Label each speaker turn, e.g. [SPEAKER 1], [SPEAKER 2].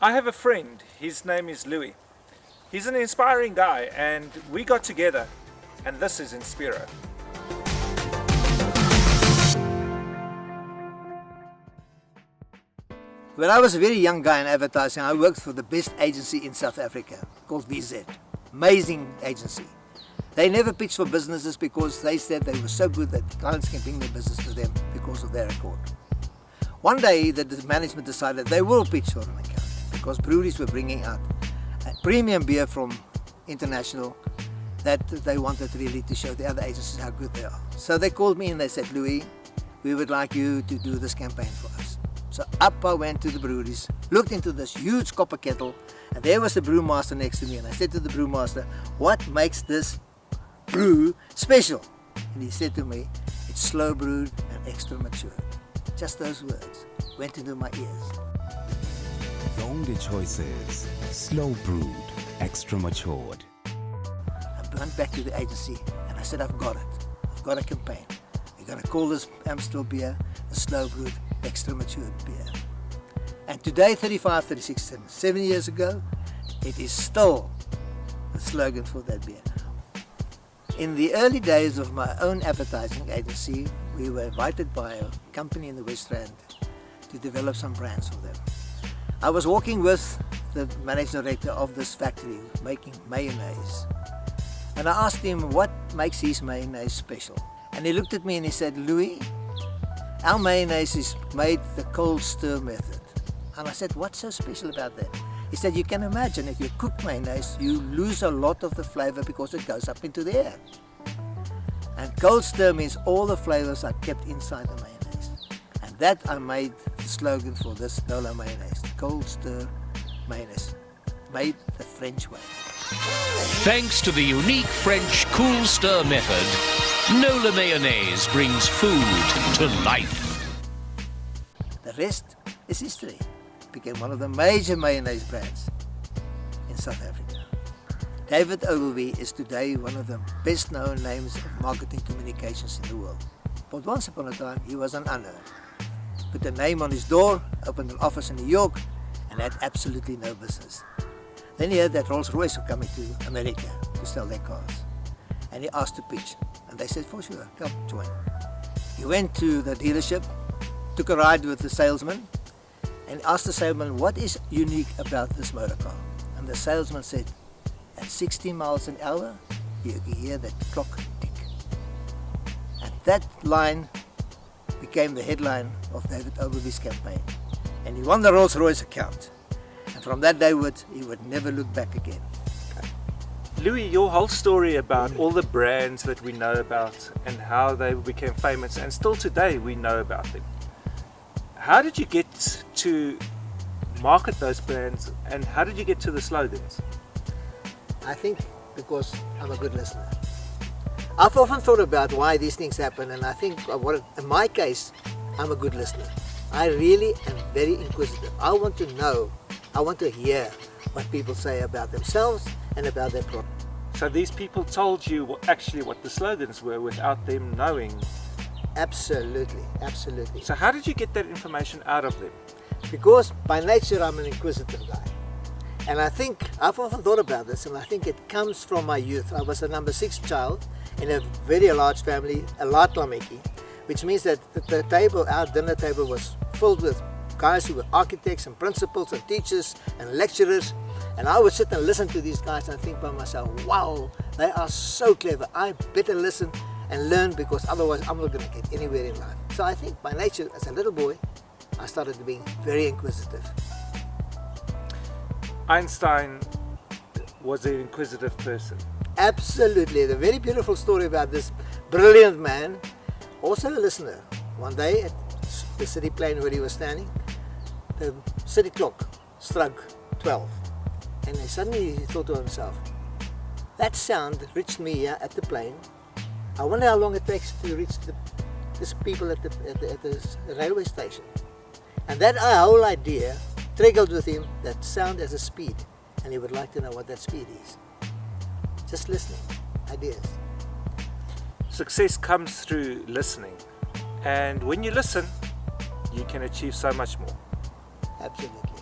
[SPEAKER 1] I have a friend, his name is Louis. He's an inspiring guy and we got together, and this is Inspiro.
[SPEAKER 2] When I was a very young guy in advertising, I worked for the best agency in South Africa called VZ. Amazing agency. They never pitched for businesses because they said they were so good that clients can bring their business to them because of their record. One day the management decided they will pitch for an account because breweries were bringing out a premium beer from international that they wanted really to show the other agencies how good they are. So they called me and they said, Louis, we would like you to do this campaign for us. So up I went to the breweries, looked into this huge copper kettle, and there was the brewmaster next to me, and I said to the brewmaster, what makes this brew special? And he said to me, it's slow brewed and extra matured. Just those words went into my ears.
[SPEAKER 3] The only choice is slow brewed, extra matured.
[SPEAKER 2] I went back to the agency and I said, I've got it. I've got a campaign. We're going to call this Amstel beer the slow brewed, extra matured beer. And today, 35, 36, 7 years ago, it is still the slogan for that beer. In the early days of my own advertising agency, we were invited by a company in the West Rand to develop some brands for them. I was working with the managing director of this factory making mayonnaise. And I asked him what makes his mayonnaise special. And he looked at me and he said, Louis, our mayonnaise is made the cold stir method. And I said, what's so special about that? He said, you can imagine if you cook mayonnaise, you lose a lot of the flavor because it goes up into the air. And cold stir means all the flavors are kept inside the mayonnaise. And that I made the slogan for this Nola mayonnaise, cold stir mayonnaise, made the French way.
[SPEAKER 4] Thanks to the unique French cool stir method, Nola mayonnaise brings food to life.
[SPEAKER 2] The rest is history. It became one of the major mayonnaise brands in South Africa. David Ogilvy is today one of the best known names of marketing communications in the world. But once upon a time he was an unknown. Put a name on his door, opened an office in New York and had absolutely no business. Then he heard that Rolls-Royce were coming to America to sell their cars. And he asked to pitch. And they said, for sure, come join. He went to the dealership, took a ride with the salesman, and asked the salesman, what is unique about this motor car? And the salesman said, at 60 miles an hour, you can hear that clock tick. And that line became the headline of David Ogilvy's campaign. And he won the Rolls-Royce account. And from that day he would never look back again.
[SPEAKER 1] Louis, your whole story about all the brands that we know about and how they became famous, and still today we know about them. How did you get to market those brands and how did you get to the slogans?
[SPEAKER 2] I think because I'm a good listener. I've often thought about why these things happen, and I think in my case, I'm a good listener. I really am very inquisitive. I want to know, I want to hear what people say about themselves and about their product.
[SPEAKER 1] So these people told you actually what the slogans were without them knowing?
[SPEAKER 2] Absolutely, absolutely.
[SPEAKER 1] So how did you get that information out of them?
[SPEAKER 2] Because by nature I'm an inquisitive guy. And I think, I've often thought about this, and I think it comes from my youth. I was the number 6 child in a very large family, a Latlameki, which means that the table, our dinner table was filled with guys who were architects and principals and teachers and lecturers. And I would sit and listen to these guys and think by myself, wow, they are so clever. I better listen and learn because otherwise I'm not going to get anywhere in life. So I think by nature, as a little boy, I started being very inquisitive.
[SPEAKER 1] Einstein was an inquisitive person.
[SPEAKER 2] Absolutely. The very beautiful story about this brilliant man, also a listener. One day at the city plane where he was standing, the city clock struck 12. And suddenly he thought to himself, that sound reached me here at the plane. I wonder how long it takes to reach these people at the railway station. And that whole idea triggered with him that sound as a speed, and he would like to know what that speed is. Just listening, ideas.
[SPEAKER 1] Success comes through listening, and when you listen, you can achieve so much more.
[SPEAKER 2] Absolutely.